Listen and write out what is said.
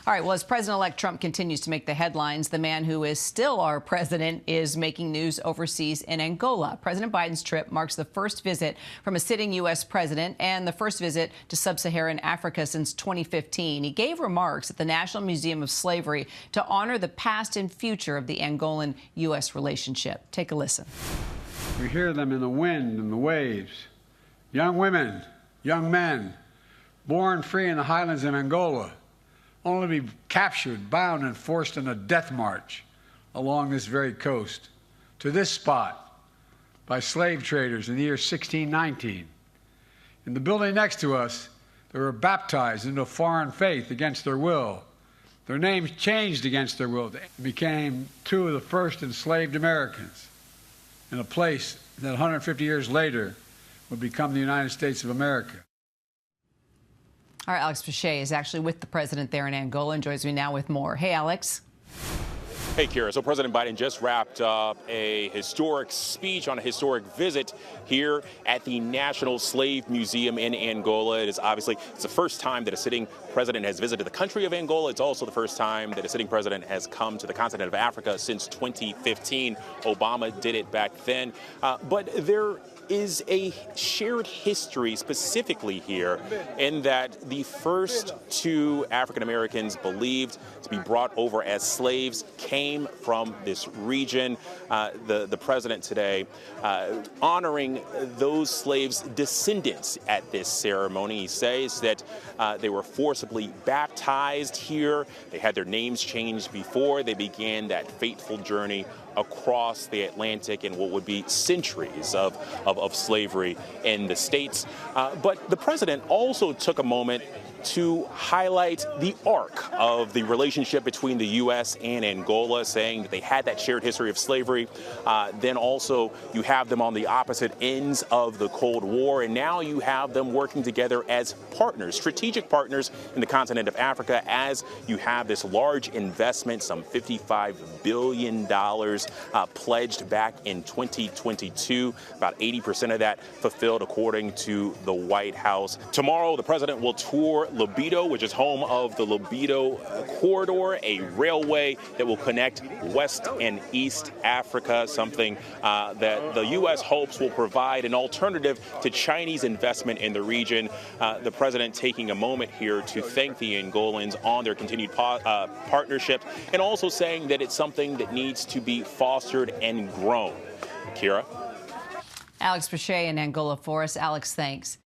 All right, well, as President-elect Trump continues to make the headlines, the man who is still our president is making news overseas in Angola. President Biden's trip marks the first visit from a sitting U.S. president and the first visit to sub-Saharan Africa since 2015. He gave remarks at the National Museum of Slavery to honor the past and future of the Angolan-U.S. relationship. Take a listen. We hear them in the wind and the waves. Young women, young men, born free in the highlands of Angola, only to be captured, bound, and forced on a death march along this very coast to this spot by slave traders in the year 1619. In the building next to us, they were baptized into a foreign faith against their will. Their names changed against their will. They became two of the first enslaved Americans in a place that 150 years later would become the United States of America. Our Alex Pache is actually with the president there in Angola and joins me now with more. Hey, Alex. Hey, Kira. So President Biden just wrapped up a historic speech on a historic visit here at the National Slave Museum in Angola. It's the first time that a sitting president has visited the country of Angola. It's also the first time that a sitting president has come to the continent of Africa since 2015. Obama did it back then. But there is a shared history specifically here in that the first two African Americans believed to be brought over as slaves came from this region. The president today honoring those slaves' descendants at this ceremony. He says that they were forcibly baptized here. They had their names changed before they began that fateful journey across the Atlantic in what would be centuries of slavery in the States. But the president also took a moment to highlight the arc of the relationship between the U.S. and Angola, saying that they had that shared history of slavery. Then also you have them on the opposite ends of the Cold War, and now you have them working together as partners, strategic partners in the continent of Africa, as you have this large investment, some $55 billion pledged back in 2022, about 80% of that fulfilled according to the White House. Tomorrow, the president will tour Libido, which is home of the Libido Corridor, a railway that will connect West and East Africa, something that the U.S. hopes will provide an alternative to Chinese investment in the region. The president taking a moment here to thank the Angolans on their continued partnership, and also saying that it's something that needs to be fostered and grown. Kira? Alex Pache in Angola for us. Alex, thanks.